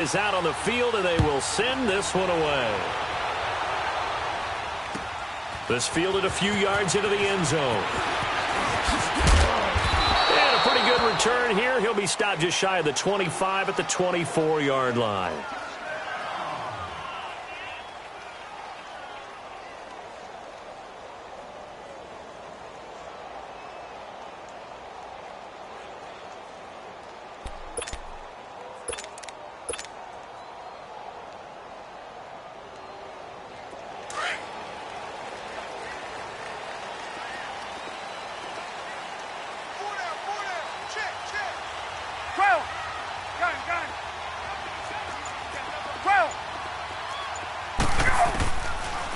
Is out on the field, and they will send this one away. This fielded a few yards into the end zone. And a pretty good return here. He'll be stopped just shy of the 25 at the 24-yard line.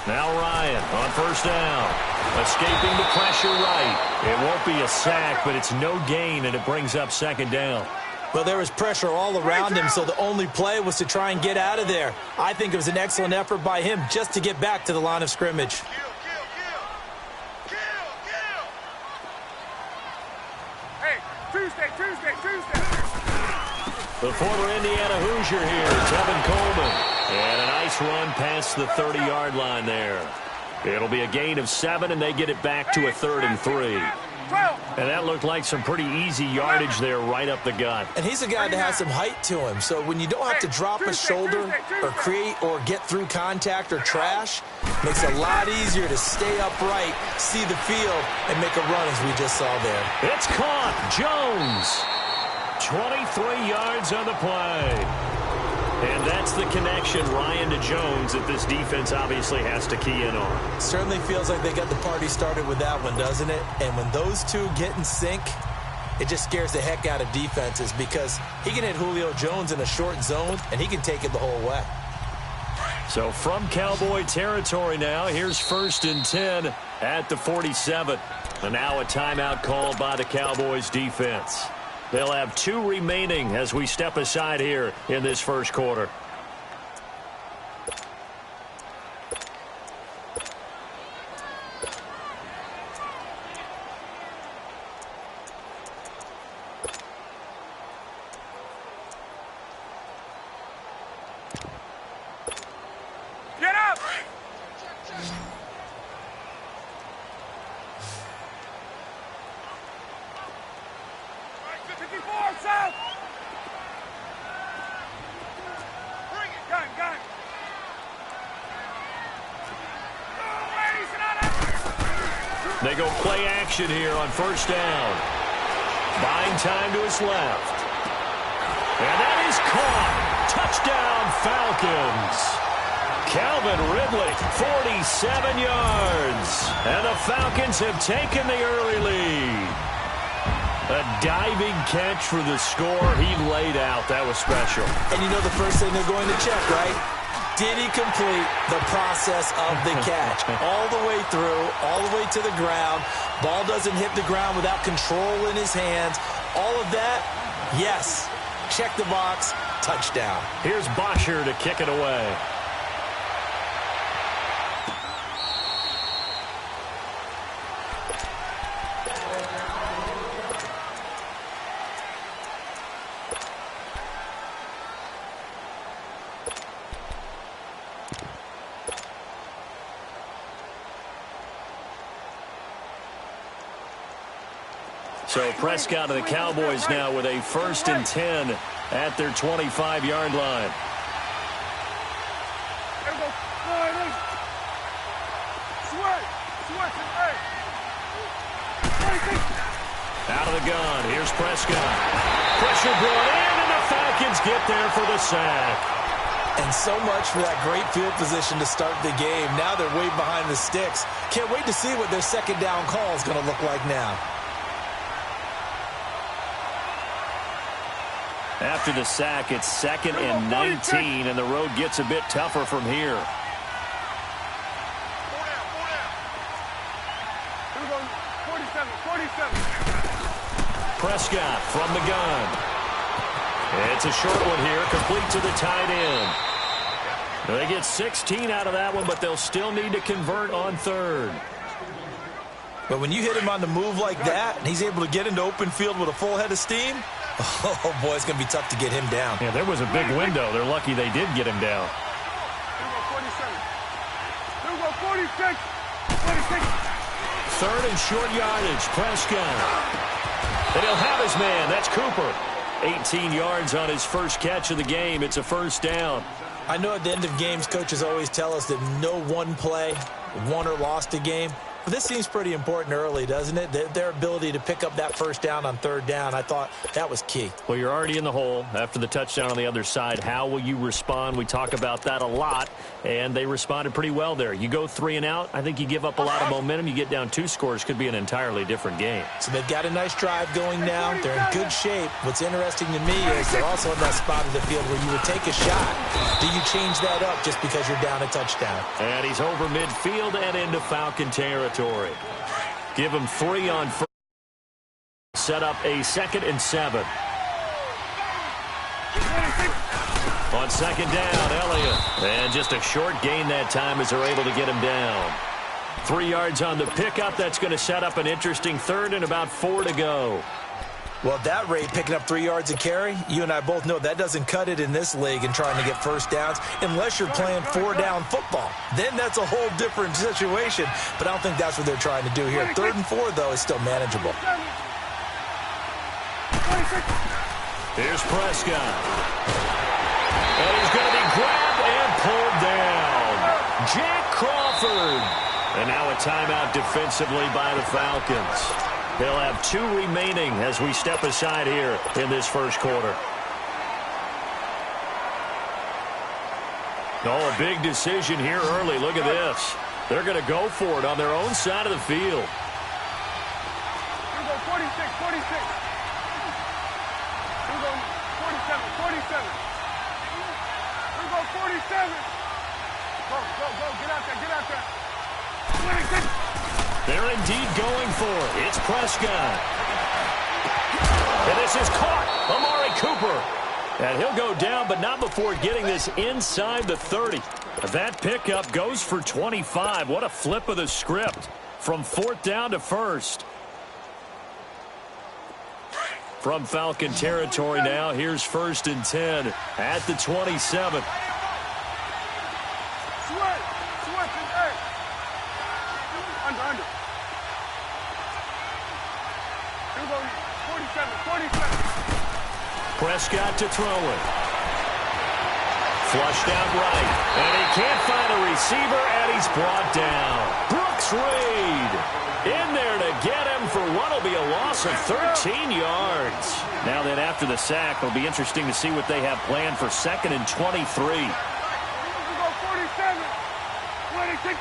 Now Ryan on first down. Escaping the pressure right. It won't be a sack, but it's no gain, and it brings up second down. Well, there was pressure all around him, so the only play was to try and get out of there. I think it was an excellent effort by him just to get back to the line of scrimmage. Hey, Tuesday. The former Indiana Hoosier here, Tevin Coleman. And a nice run past the 30-yard line there. It'll be a gain of 7, and they get it back to a 3rd and 3. And that looked like some pretty easy yardage there right up the gut. And he's a guy that has some height to him, so when you don't have to drop a shoulder or create or get through contact or trash, makes it a lot easier to stay upright, see the field, and make a run as we just saw there. It's caught. Jones. 23 yards on the play. And that's the connection, Ryan to Jones, that this defense obviously has to key in on. Certainly feels like they got the party started with that one, doesn't it? And when those two get in sync, it just scares the heck out of defenses because he can hit Julio Jones in a short zone, and he can take it the whole way. So from Cowboy territory now, here's 1st and 10 at the 47. And now a timeout called by the Cowboys defense. They'll have 2 remaining as we step aside here in this first quarter. Get up! They go play action here on first down. Buying time to his left. And that is caught. Touchdown, Falcons. Calvin Ridley, 47 yards. And the Falcons have taken the early lead. A diving catch for the score. He laid out. That was special. And you know the first thing they're going to check, right? Did he complete the process of the catch? All the way through, all the way to the ground. Ball doesn't hit the ground without control in his hands. All of that, yes. Check the box, touchdown. Here's Bosher to kick it away. So Prescott of the Cowboys now with a 1st and 10 at their 25-yard line. Out of the gun. Here's Prescott. Pressure brought in, and the Falcons get there for the sack. And so much for that great field position to start the game. Now they're way behind the sticks. Can't wait to see what their second down call is going to look like now. After the sack, it's 2nd and 19, and the road gets a bit tougher from here. Prescott from the gun. It's a short one here, complete to the tight end. They get 16 out of that one, but they'll still need to convert on 3rd. But when you hit him on the move like that, and he's able to get into open field with a full head of steam, Oh, boy, it's going to be tough to get him down. Yeah, there was a big window. They're lucky they did get him down. 46. 46. Third and short yardage. Prescott. And he'll have his man. That's Cooper. 18 yards on his first catch of the game. It's a first down. I know at the end of games, coaches always tell us that no one play won or lost a game. But this seems pretty important early, doesn't it? Their ability to pick up that first down on third down, I thought that was key. Well, you're already in the hole after the touchdown on the other side. How will you respond? We talk about that a lot, and they responded pretty well there. You go 3 and out, I think you give up a lot of momentum. You get down 2 scores, could be an entirely different game. So they've got a nice drive going now. They're in good shape. What's interesting to me is they're also in that spot of the field where you would take a shot. Do you change that up just because you're down a touchdown? And he's over midfield and into Falcon territory. Give him 3 on first. Set up a 2nd and 7. On 2nd down, Elliott. And just a short gain that time as they're able to get him down. 3 yards on the pickup. That's going to set up an interesting 3rd and about 4 to go. Well, at that rate, picking up 3 yards a carry, you and I both know that doesn't cut it in this league and trying to get first downs unless you're playing 4-down football. Then that's a whole different situation, but I don't think that's what they're trying to do here. 3rd and 4, though, is still manageable. Here's Prescott. And he's going to be grabbed and pulled down. Jack Crawford. And now a timeout defensively by the Falcons. They'll have 2 remaining as we step aside here in this first quarter. Oh, a big decision here early. Look at this. They're going to go for it on their own side of the field. Here we go, 46, 46. Here we go, 47, 47. Here we go, 47. Go, get out there. 26. They're indeed going for it. It's Prescott. And this is caught. Amari Cooper. And he'll go down, but not before getting this inside the 30. That pickup goes for 25. What a flip of the script. From 4th down to 1st. From Falcon territory now, here's 1st and 10 at the 27. Under. Here we go, 47. Prescott to throw it. Flushed out right. And he can't find a receiver, and he's brought down. Brooks Reed in there to get him for what will be a loss of 13 yards. Now then, after the sack, it'll be interesting to see what they have planned for 2nd and 23. Here we go, 47. 26.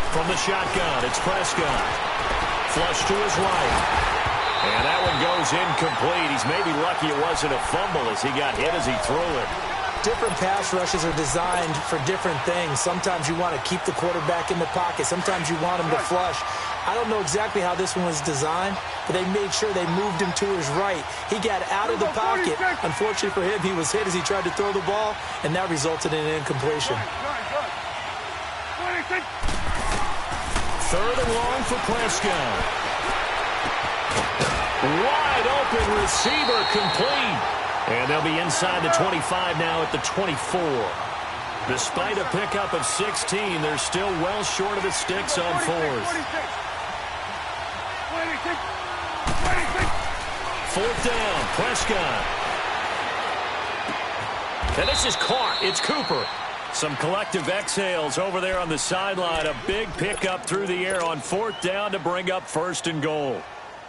From the shotgun, it's Prescott. Flush to his right. And that one goes incomplete. He's maybe lucky it wasn't a fumble as he got hit as he threw it. Different pass rushes are designed for different things. Sometimes you want to keep the quarterback in the pocket. Sometimes you want him to flush. I don't know exactly how this one was designed, but they made sure they moved him to his right. He got out of the pocket. Unfortunately for him, he was hit as he tried to throw the ball, and that resulted in an incompletion. 26. 3rd and long for Prescott. Wide open receiver complete. And they'll be inside the 25 now at the 24. Despite a pickup of 16, they're still well short of the sticks on 4th. 4th down, Prescott. And this is caught. It's Cooper. Some collective exhales over there on the sideline. A big pickup through the air on 4th down to bring up 1st and goal.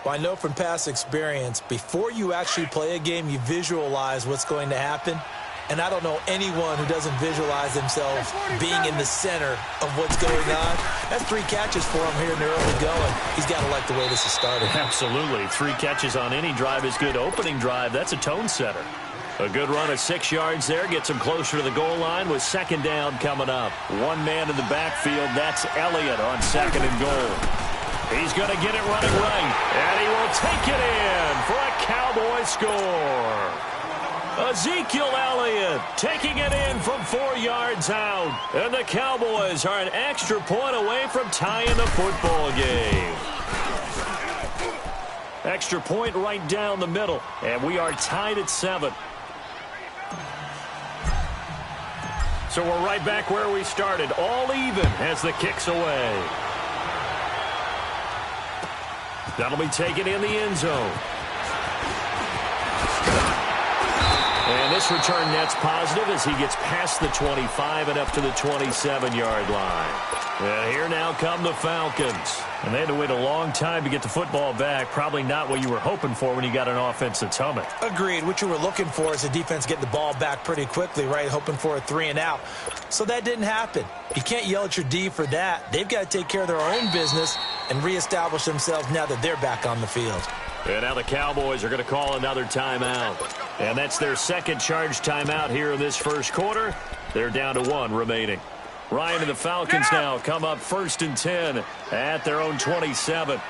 Well, I know from past experience, before you actually play a game, you visualize what's going to happen. And I don't know anyone who doesn't visualize themselves being in the center of what's going on. That's 3 catches for him here in the early going. He's got to like the way this is started. Absolutely. 3 catches on any drive is good. Opening drive, that's a tone setter. A good run of 6 yards there. Gets him closer to the goal line with 2nd down coming up. 1 man in the backfield. That's Elliott on 2nd and goal. He's going to get it running right. And he will take it in for a Cowboy score. Ezekiel Elliott taking it in from 4 yards out. And the Cowboys are an extra point away from tying the football game. Extra point right down the middle, and we are tied at 7. So we're right back where we started, all even as the kick's away. That'll be taken in the end zone. And this return net's positive as he gets past the 25 and up to the 27-yard line. And here now come the Falcons. And they had to wait a long time to get the football back. Probably not what you were hoping for when you got an offense that's humming. Agreed. What you were looking for is the defense getting the ball back pretty quickly, right? Hoping for a 3-and-out. So that didn't happen. You can't yell at your D for that. They've got to take care of their own business and reestablish themselves now that they're back on the field. And now the Cowboys are going to call another timeout. And that's their second charge timeout here in this first quarter. They're down to 1 remaining. Ryan and the Falcons now come up 1st and 10 at their own 27.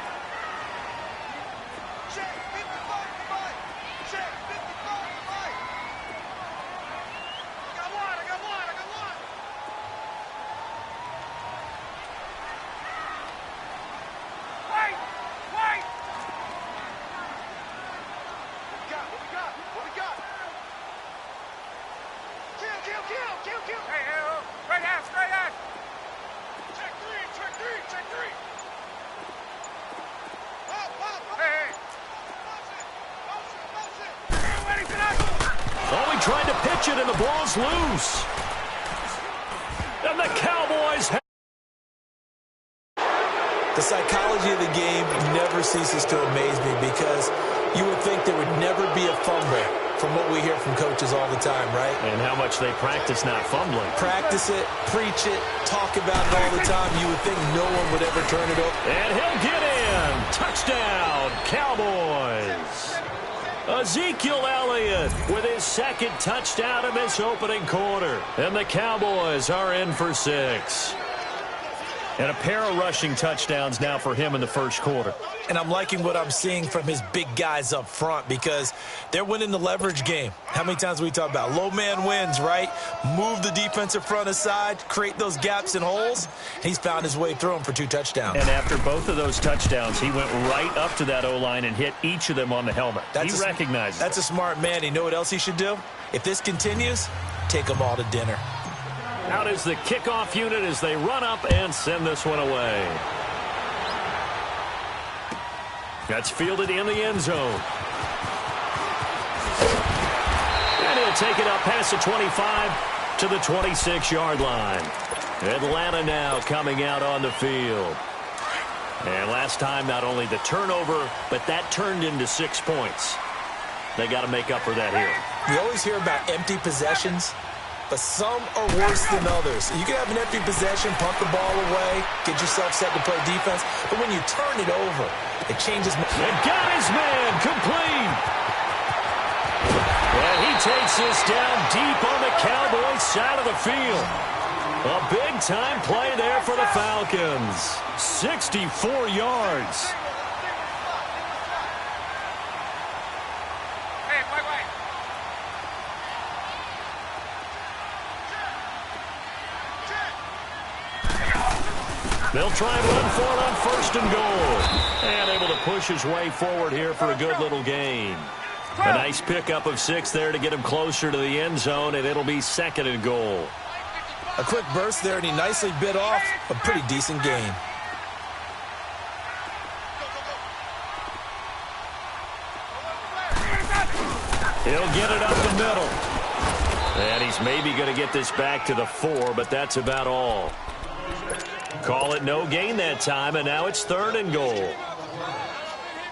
Trying to pitch it, and the ball's loose. And the Cowboys have... The psychology of the game never ceases to amaze me because you would think there would never be a fumble from what we hear from coaches all the time, right? And how much they practice not fumbling. Practice it, preach it, talk about it all the time. You would think no one would ever turn it over. And he'll get in. Touchdown, Cowboys. Ezekiel Elliott with his second touchdown in this opening quarter. And the Cowboys are in for 6. And a pair of rushing touchdowns now for him in the first quarter. And I'm liking what I'm seeing from his big guys up front because they're winning the leverage game. How many times we talk about low man wins, right? Move the defensive front aside, create those gaps and holes. He's found his way through them for 2 touchdowns. And after both of those touchdowns, he went right up to that O-line and hit each of them on the helmet. He recognizes That's a smart man. You know what else he should do? If this continues, take them all to dinner. Out is the kickoff unit as they run up and send this one away. That's fielded in the end zone. And he'll take it up past the 25 to the 26-yard line. Atlanta now coming out on the field. And last time, not only the turnover, but that turned into 6 points. They got to make up for that here. You always hear about empty possessions, but some are worse than others. You can have an empty possession, punt the ball away, get yourself set to play defense, but when you turn it over, it changes. And got his man complete. And he takes this down deep on the Cowboys side of the field. A big-time play there for the Falcons. 64 yards. They'll try and run for it on 1st and goal. And able to push his way forward here for a good little gain. A nice pickup of 6 there to get him closer to the end zone, and it'll be 2nd and goal. A quick burst there, and he nicely bit off a pretty decent gain. He'll get it up the middle. And he's maybe going to get this back to the 4, but that's about all. Call it no gain that time, and now it's 3rd and goal.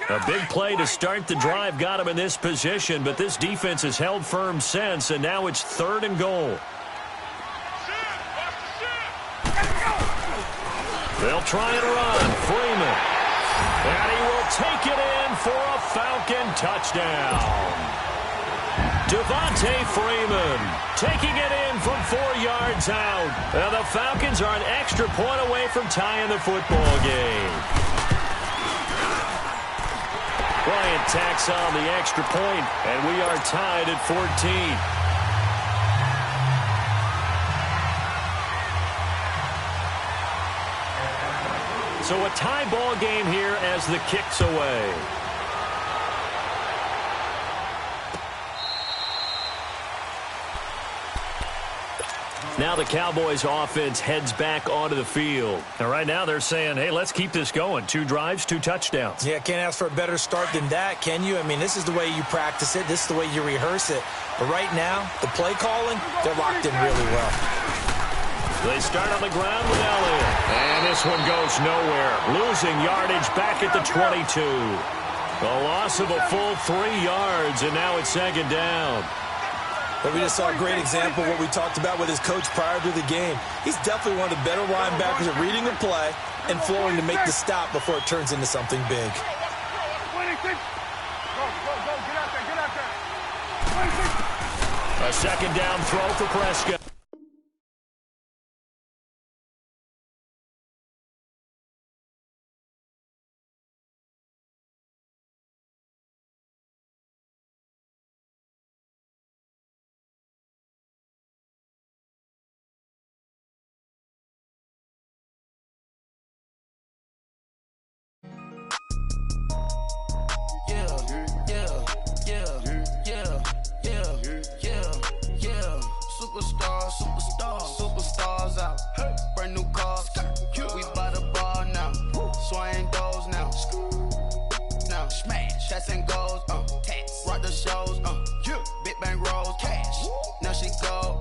A big play to start the drive got him in this position, but this defense has held firm since, and now it's 3rd and goal. They'll try and run. Freeman. And he will take it in for a Falcon touchdown. Devontae Freeman taking it in from 4 yards out. And the Falcons are an extra point away from tying the football game. Bryant tacks on the extra point, and we are tied at 14. So a tie ball game here as the kick's away. Now the Cowboys offense heads back onto the field. And right now they're saying, hey, let's keep this going. 2 drives, 2 touchdowns. Yeah, can't ask for a better start than that, can you? I mean, this is the way you practice it. This is the way you rehearse it. But right now, the play calling, they're locked in really well. They start on the ground with Elliott. And this one goes nowhere. Losing yardage back at the 22. A loss of a full 3 yards, and now it's 2nd down. But we just saw a great example of what we talked about with his coach prior to the game. He's definitely one of the better linebackers at reading the play and flowing to make the stop before it turns into something big. 26. Go, get out there. 26. A 2nd down throw for Prescott. Superstars out. Brand new cars. We buy the ball now. Swing doors now. Now smash. Shots and goals. Rock the shows. Big bang rolls. Cash. Now she go.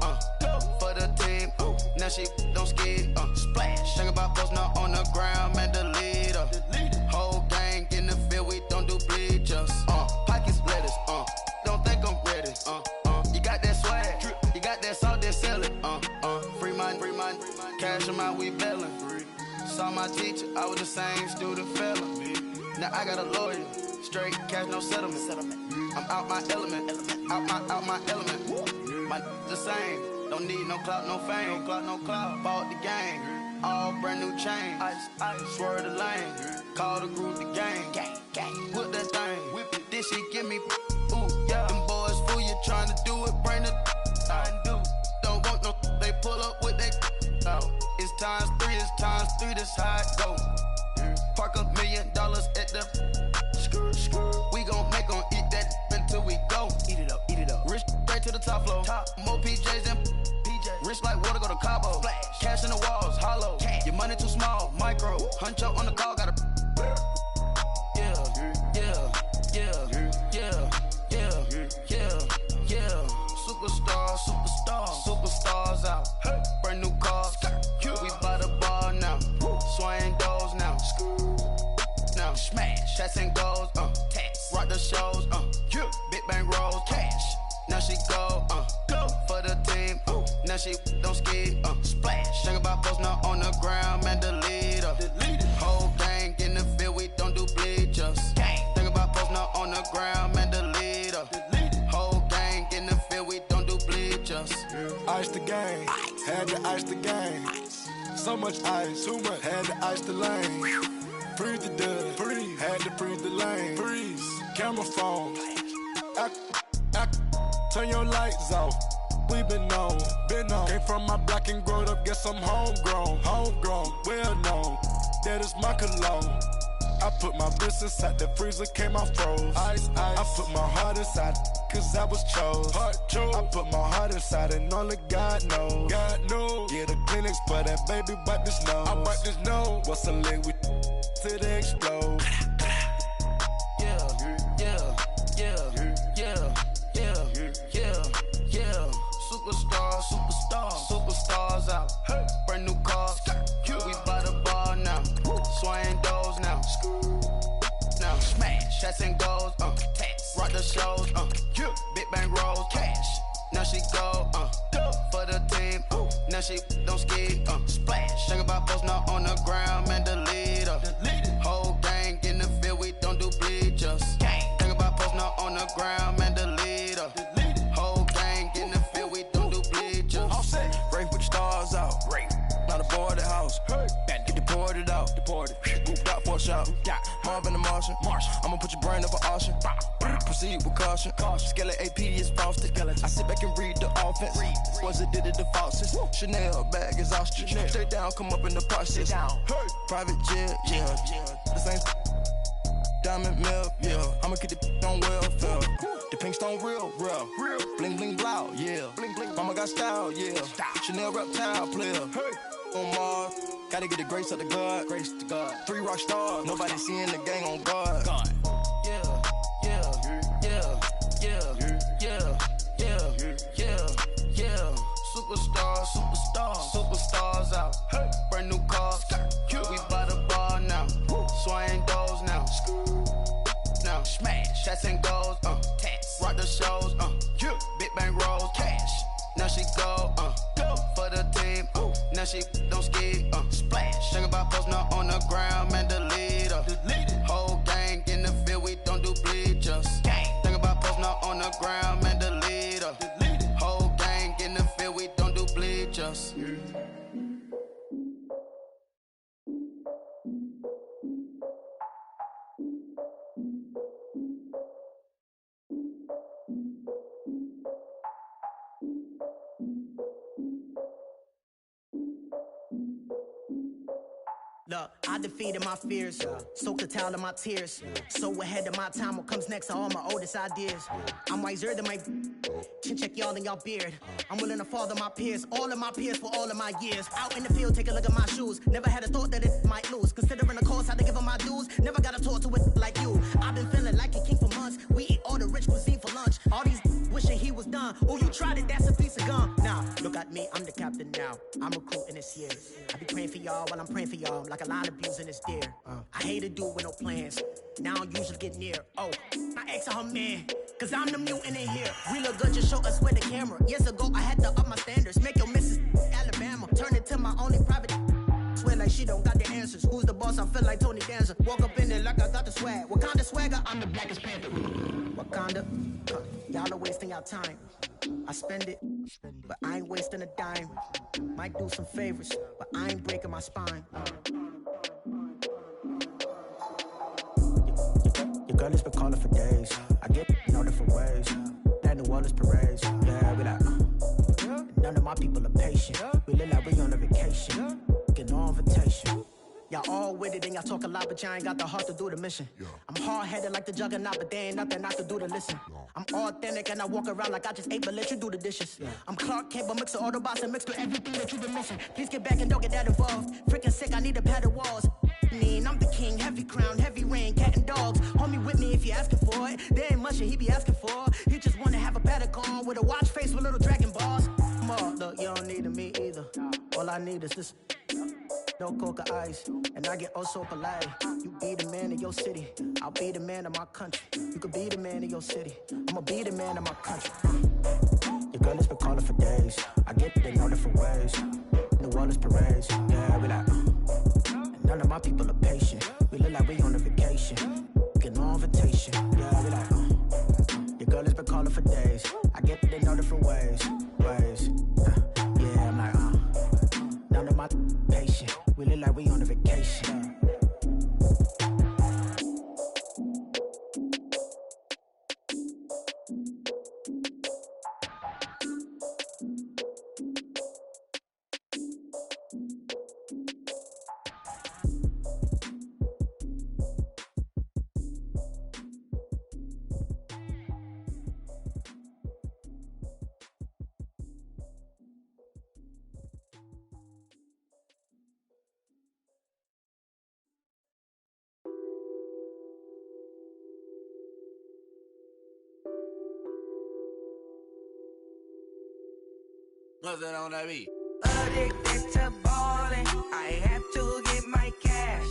For the team. Now she don't skid. Splash. Think about post now on the ground. Man, the leader. Whole gang in the field. We don't do bleachers. Pockets lettuce. Don't think I'm ready. You got that swag. You got that salt, then sell it. Free mind. Cash amount, we bailing. Saw my teacher, I was the same student fella. Now I got a lawyer. Straight cash, no settlement. I'm out my element. Out my element. My the same. Don't need no clout, no fame. No clout. Bought the game. All brand new chain. Ice. Swerve the lane. Call the group the gang. Whip that thing. Whip it. This shit give me. Ooh, yeah. Them boys fool you trying to do it. Bring the. Don't want no. They pull up with that. It's times 3. This how it go. Park $1 million at the. We gon' make 'em eat that until we go. Eat it up. Rich straight to the top floor. More PJs than PJ. Rich like water, go to Cabo. Splash. Cash in the walls, hollow. Cash. Your money too small, micro. Huncho on the call, gotta. Superstars out. Brand new cars. We buy the ball now. Swing doors now. Now smash. Shots and goals. Rock the shows. Big bang rolls. Cash. Now she go. For the team. Now she don't skid. Splash. Think about post now on the ground. Man, the leader. Whole gang in the field. We don't do bleachers. Think about post now on the ground. Man, the leader. Whole gang in the field. We don't do bleachers. Ice the game, had to ice the game. So much ice, too much, had to ice the lane. Freeze the dust, freeze, had to freeze the lane. Freeze, camera phone. Turn your lights off. We been on. Came from my block and growed up, guess I'm homegrown, well known. That is my cologne. I put my wrist inside the freezer, came out froze. Ice. I put my heart inside, cause I was chose. I put my heart inside and only God knows. Yeah, the clinics, but that baby wipe this nose. I wipe this nose. What's a link with till they explode? Superstars out. Brand new cars. We buy the ball now. Swing doors now. Now smash. Shots and goals. Rock the shows. Big bang rolls. Cash. Now she go. For the team. Now she don't skid. Splash. Think about post now on the ground. Man, the leader. Whole gang in the field. We don't do bleachers. Think about post now on the ground. Man, the leader. Whole gang in the field. We don't do bleachers. Race with the stars out. Not a boarded house. Get deported out. Gooped out for a shot. Marvin the Martian. I'ma put your brain up for auction. Proceed with caution. Skeleton AP is frosted. I sit back and read the offense. Was it did it the faucets? Chanel bag is ostrich. Stay down, come up in the process. Private jet, yeah. The same diamond milk, yeah. I'ma keep the on welfare. The pink stone real. Bling bling blow, yeah. Bling bling. Mama got style, yeah. Chanel reptile player. Hey. On Mars, gotta get the grace of the God. 3 rock stars, nobody seeing the gang on guard. Yeah. Superstars out. Hey. Brand new cars. We by the bar now. Swaying doors now. Now smash. Shots and goals. Rock the shows. Big bang rolls. Cash. Now she go. For the team. Now she don't ski. Splash. Think about posting up on the ground, man. Delete her. Whole gang in the field. We don't do bleachers. Think about posting up on the ground, man. Delete her. Whole gang in the field. We don't do bleachers. Look, I defeated my fears, soaked the towel in my tears. So ahead of my time, what comes next are all my oldest ideas. I'm wiser than my chin check y'all in y'all beard. I'm willing to father my peers, all of my peers for all of my years. Out in the field, take a look at my shoes. Never had a thought that it might lose. Considering the cost, had to give them my dues. Never got to talk to it like you. I've been feeling like a king for months. We eat all the rich cuisine for lunch. All these wishing he was done. Oh, you tried it, that's a piece of gum. Now, look at me, I'm the captain now. I'm recruiting this year. I be praying for y'all while I'm praying for y'all. Like a line of views in this deer. I hate to do with no plans. Now I usually get near. Oh, my ex her man. Cause I'm the mutant in here. We look good, just show us where the camera. Years ago, I had to up my standards. Make your missus Alabama. Turn it to my only private. Swear like she don't got the answers. Who's the boss? I feel like Tony Danza. Walk up in there like I got the swag. What kind of swagger? I'm the blackest panther. Wakanda. Y'all are wasting your time. I spend it, but I ain't wasting a dime. Might do some favors, but I ain't breaking my spine. Your girl has been calling for days. I get in all different ways. That New Orleans parades. Yeah, we like, none of my people are patient. We look like we on a vacation. Get no invitation. Y'all all with it and y'all talk a lot, but y'all ain't got the heart to do the mission. I'm hard-headed like the juggernaut, but there ain't nothing I can do to listen. I'm authentic and I walk around like I just ate, but let you do the dishes. I'm Clark Kent, but mix the Autobots and mix with everything that you've been missing. Please get back and don't get that involved. Freaking sick, I need a pad of walls. I'm the king, heavy crown, heavy rain, cat and dogs. Homie with me if you're asking for it. There ain't much that he be asking for. He just wanna have a paddock on with a watch face with little dragon balls. Look, you don't need me either. All I need is this. No coca ice, and I get oh so polite. You be the man of your city, I'll be the man of my country. You could be the man of your city, I'ma be the man of my country. Your girl has been calling for days. I get it in all different ways. New Orleans parades, yeah, we like. None of my people are patient. We look like we on a vacation. Get no invitation, yeah, we like. Your girl has been calling for days. I get it in all different ways. Yeah, I'm like, none of my patient. We look like we on a vacation. What's that on that beat? Addicted to ballin', I have to get my cash.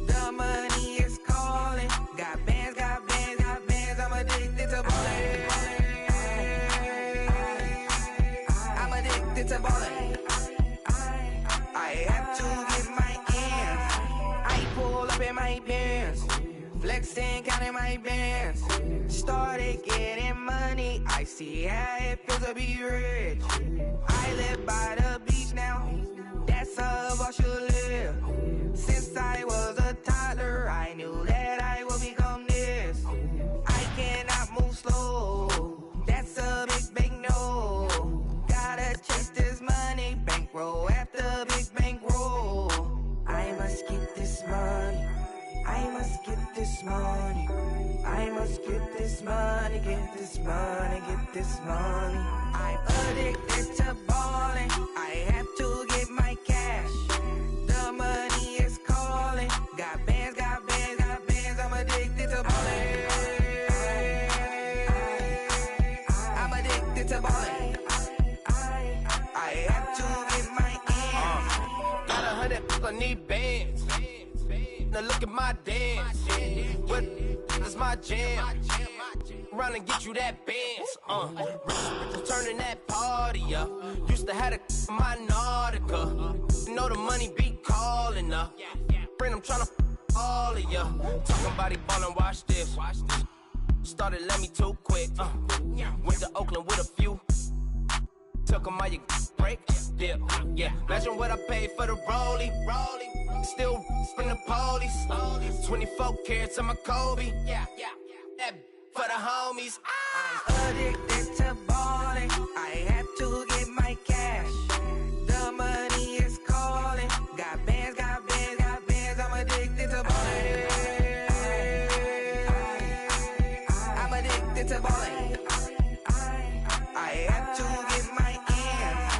The money is calling. Got bands, I'm addicted to ballin'. I'm addicted to ballin'. I have to get my ends. I pull up in my pants, flexing, counting my bands. Started getting money, I see how it feels to be rich. I live by the beach now, that's how I should live. Since I was a toddler, I knew that I would become this. I cannot move slow, that's a big no. Gotta chase this money, bankroll after big bankroll. I must get this money, I must get this money, I must must get this money, get this money, get this money. I'm addicted to balling. I have to get my cash. The money is calling. Got bands, got bands, got bands. I'm addicted to balling. I'm addicted to balling. I have to get my ends. Got 100, I need bands. Now look at my dance. What is my jam? Run and get you that bands. Turning that party up. Used to have a my Nautica. You know the money be calling up. Friend, I'm tryna all of ya. Talking about it ballin', watch this. Started let me too quick. Went to Oakland with a few. Took 'em all you break. Yeah. Imagine what I paid for the rollie. Still from the police. 24 carats on my Kobe. That for the homies. I'm addicted to balling. I have to get my cash. The money is calling. Got bands, got bands, got bands. I'm addicted to balling. I'm addicted to balling. I have to get my ends.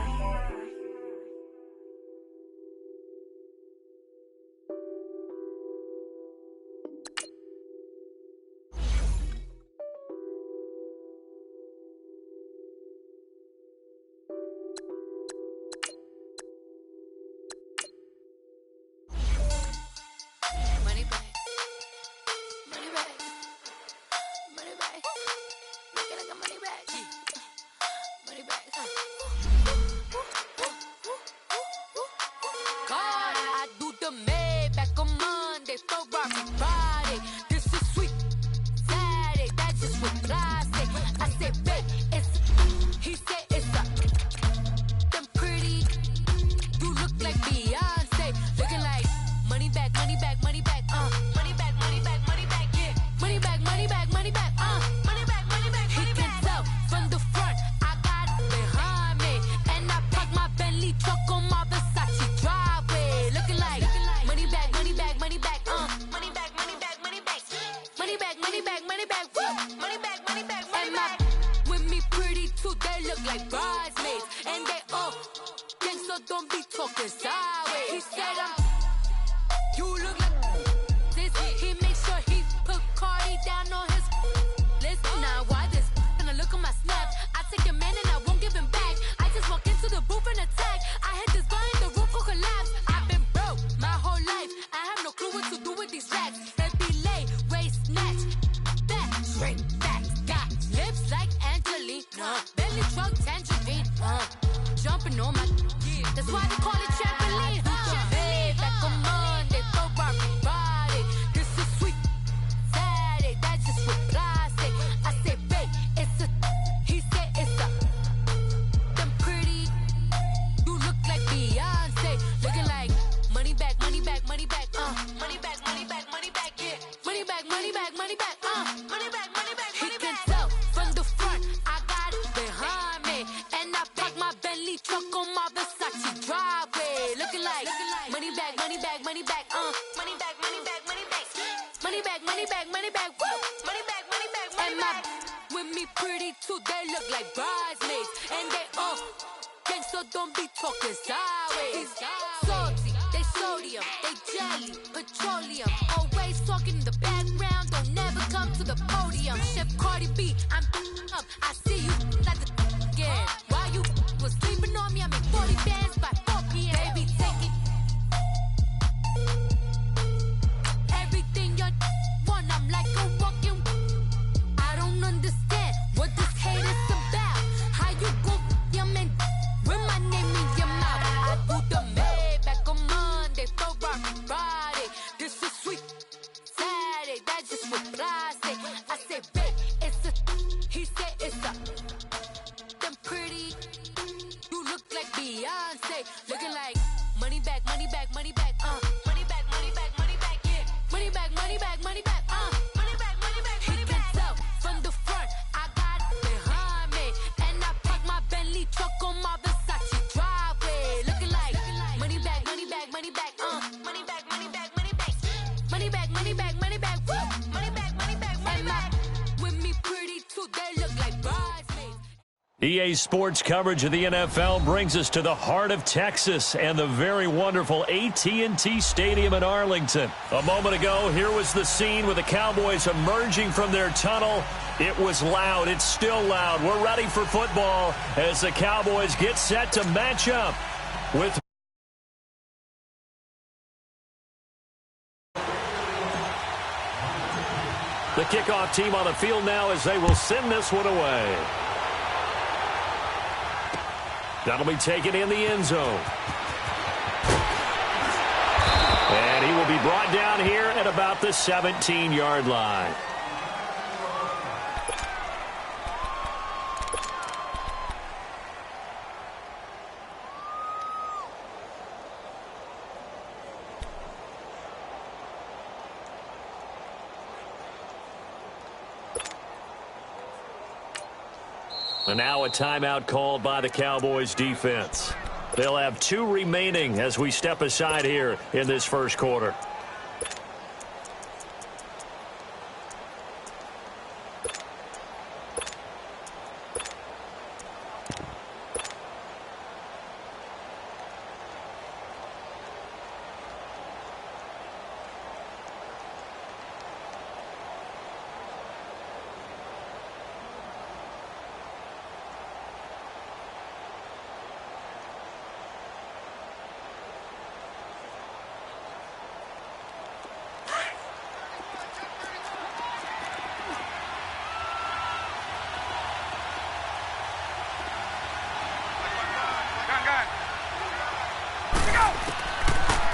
Money back. Money back. Money back. Make it like a money back. Money back. God, I do the Maybach on Monday, Ferrari Friday. This is sweet Saturday. That's just with plastic. I said, babe, it's. He said it's a. Them pretty. You look like Beyonce. Looking like money back, money back, money back. Money back, money back, money back. Yeah. Money back, money back, money back. Money back, money back, money back. He can tell from the front. I got it behind me. And I parked my Bentley truck on my Versace driveway. Looking like money back, money back, money back. Money back, money back, money back. Money back, money back, money back. Money back, money back, money back. With me pretty too, they look like bridesmaids. And they all gang, so don't be talking sideways. He said you look like this. He make sure he put Cardi down on his list. Now why this? Gonna look on my snap. I take your man and I won't give him back. I just walk into the booth and attack. I hit this guy in the roof will collapse. I've been broke my whole life. I have no clue what to do with these racks. Baby lay, waist snatch, back straight back. Got lips like Angelina, belly truck tangerine. Jumping on my, that's why they call it trampoline. Back on Monday, Ferrari Friday. This is sweet Saturday. That's just with plastic. I said, babe, it's a. He said it's a. Them pretty. You look like Beyonce. Looking like money back, money back, money back. Money back, money back, money back. Yeah. Money back, money back, money back. Money back, money back, money back. He can tell from the front. I got it behind me. And I parked my Bentley truck on my Versace driveway. Looking like money back, money back, money back. Money back, money back, money back. Money back, money back, money back. Woo. Money back, money back, money back. With me pretty too, they look like bridesmaids. And they all gang, so don't be talking sideways. Salty, they sodium, they jelly, petroleum. Always talking in the background, don't never come to the podium. Chef Cardi B, I'm up. I see you like the again. While you was sleeping on me, I make 40 bands by 4 p.m. Baby, take it. Everything you want, I'm like a walking. I don't understand what this hate is about. How you go, your man, with my name in your mouth. I do the Maybach on Monday, Ferrari Friday. This is sweet Saturday, that's just with plastic. I said, babe, it's a. He said it's a. Them pretty. You look like Beyonce, looking like EA Sports coverage of the NFL brings us to the heart of Texas and the very wonderful AT&T Stadium in Arlington. A moment ago, here was the scene with the Cowboys emerging from their tunnel. It was loud. It's still loud. We're ready for football as the Cowboys get set to match up with the kickoff team on the field now as they will send this one away. That'll be taken in the end zone. And he will be brought down here at about the 17-yard line. And now a timeout called by the Cowboys defense. They'll have 2 remaining as we step aside here in this first quarter.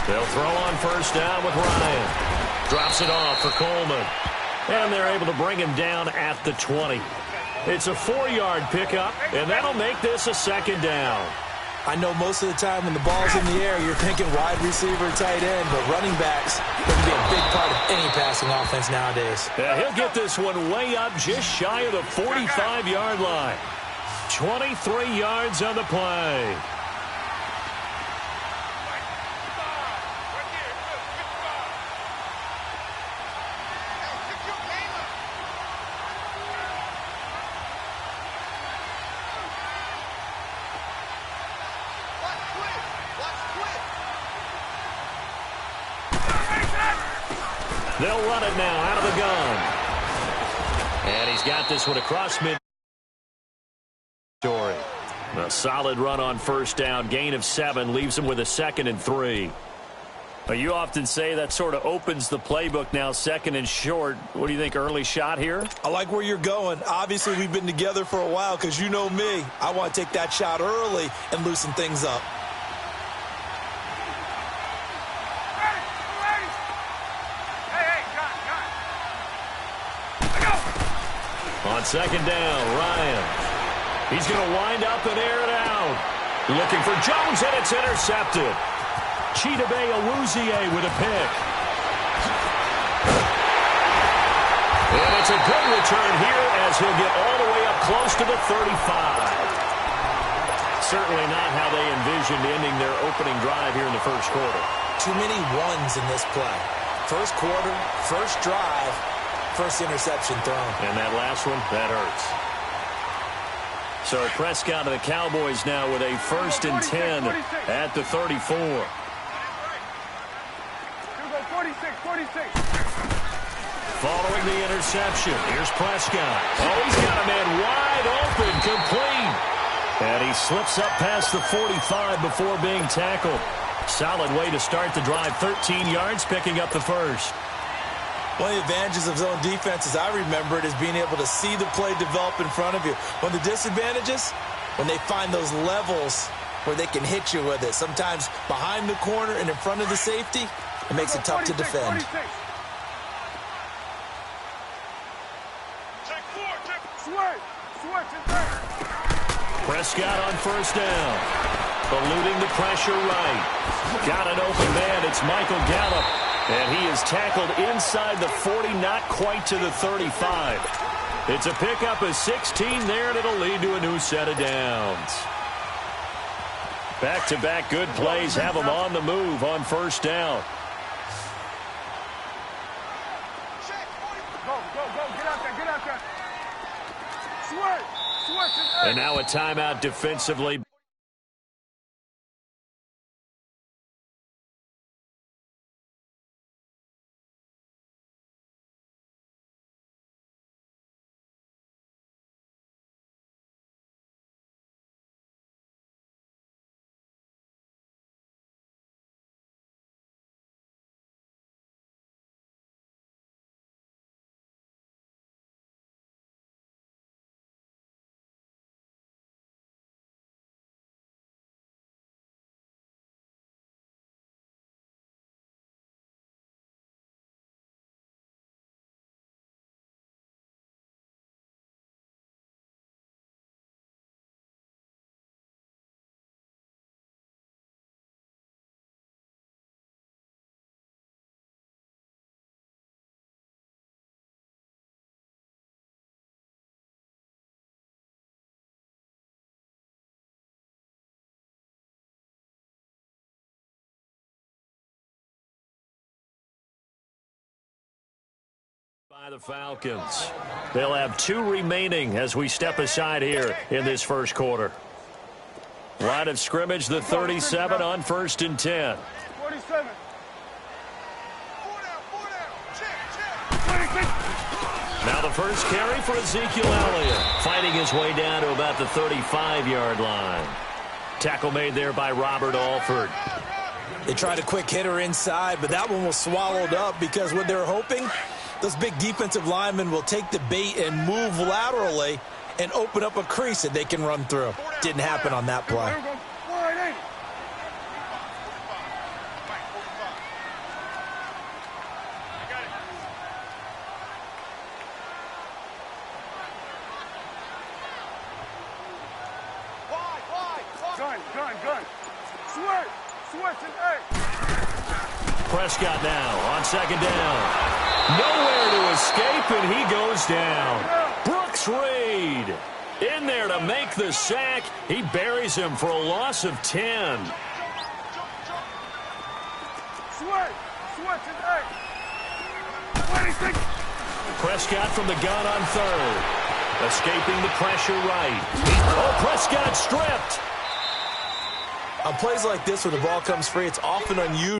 They'll throw on first down with Ryan. Drops it off for Coleman. And they're able to bring him down at the 20. It's a 4-yard pickup, and that'll make this a second down. I know most of the time when the ball's in the air, you're thinking wide receiver, tight end, but running backs can be a big part of any passing offense nowadays. Yeah, he'll get this one way up just shy of the 45-yard line. 23 yards on the play. They'll run it now out of the gun. And he's got this one across mid. A solid run on first down. Gain of 7 leaves him with a 2nd and 3. You often say that sort of opens the playbook now, 2nd and short. What do you think, early shot here? I like where you're going. Obviously, we've been together for a while because you know me. I want to take that shot early and loosen things up. On second down, Ryan. He's going to wind up and air it out. Looking for Jones, and it's intercepted. Chidobe Awuzie with a pick. And it's a good return here as he'll get all the way up close to the 35. Certainly not how they envisioned ending their opening drive here in the first quarter. Too many ones in this play. First quarter, first drive, first interception thrown. And that last one, that hurts. So Prescott and the Cowboys now with a 1st and 10 at the 34. 46. Following the interception, here's Prescott. Oh, he's got a man wide open, complete. And he slips up past the 45 before being tackled. Solid way to start the drive, 13 yards, picking up the first. One of the advantages of zone defense, as I remember it, is being able to see the play develop in front of you. One of the disadvantages, when they find those levels where they can hit you with it. Sometimes behind the corner and in front of the safety, it makes it tough to defend. Prescott on first down. Eluding the pressure right. Got an open man. It's Michael Gallup. And he is tackled inside the 40, not quite to the 35. It's a pickup of 16 there, and it'll lead to a new set of downs. Back-to-back good plays have them on the move on first down. Go. Get out there. And now a timeout defensively. By the Falcons. They'll have 2 remaining as we step aside here in this first quarter. Line of scrimmage, the 37 on 1st and 10. 47. Now the first carry for Ezekiel Elliott, fighting his way down to about the 35-yard line. Tackle made there by Robert Alford. They tried a quick hitter inside, but that one was swallowed up because what they're hoping, those big defensive linemen will take the bait and move laterally and open up a crease that they can run through. Didn't happen on that play. Gun. Switch and eight. Prescott now on 2nd down. Nowhere to escape, and he goes down. Brooks Reed in there to make the sack. He buries him for a loss of 10. Switch and eight. 26. Prescott from the gun on 3rd. Escaping the pressure right. Oh, Prescott stripped. On plays like this where the ball comes free, it's often unusual.